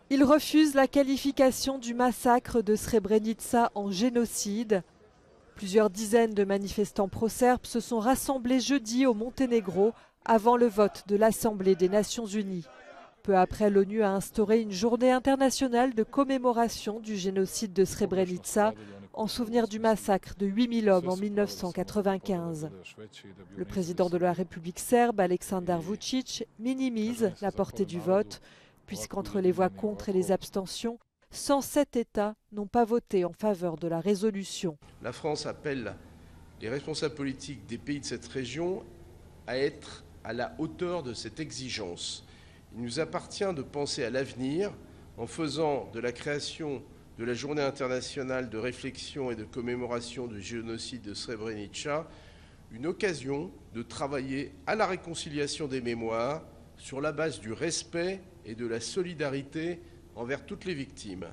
Il refuse la qualification du massacre de Srebrenica en génocide. Plusieurs dizaines de manifestants pro-serbes se sont rassemblés jeudi au Monténégro avant le vote de l'Assemblée des Nations Unies. Peu après, l'ONU a instauré une journée internationale de commémoration du génocide de Srebrenica en souvenir du massacre de 8000 hommes en 1995. Le président de la République serbe, Aleksandar Vučić, minimise la portée du vote, puisqu'entre les voix contre et les abstentions, 107 États n'ont pas voté en faveur de la résolution. La France appelle les responsables politiques des pays de cette région à être à la hauteur de cette exigence. Il nous appartient de penser à l'avenir en faisant de la création de la Journée internationale de réflexion et de commémoration du génocide de Srebrenica une occasion de travailler à la réconciliation des mémoires sur la base du respect et de la solidarité envers toutes les victimes.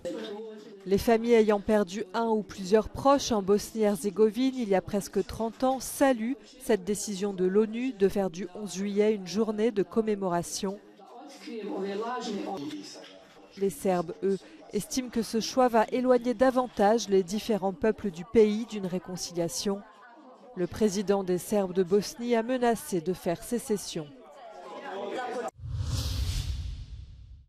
Les familles ayant perdu un ou plusieurs proches en Bosnie-Herzégovine il y a presque 30 ans saluent cette décision de l'ONU de faire du 11 juillet une journée de commémoration. Les Serbes, eux, estiment que ce choix va éloigner davantage les différents peuples du pays d'une réconciliation. Le président des Serbes de Bosnie a menacé de faire sécession.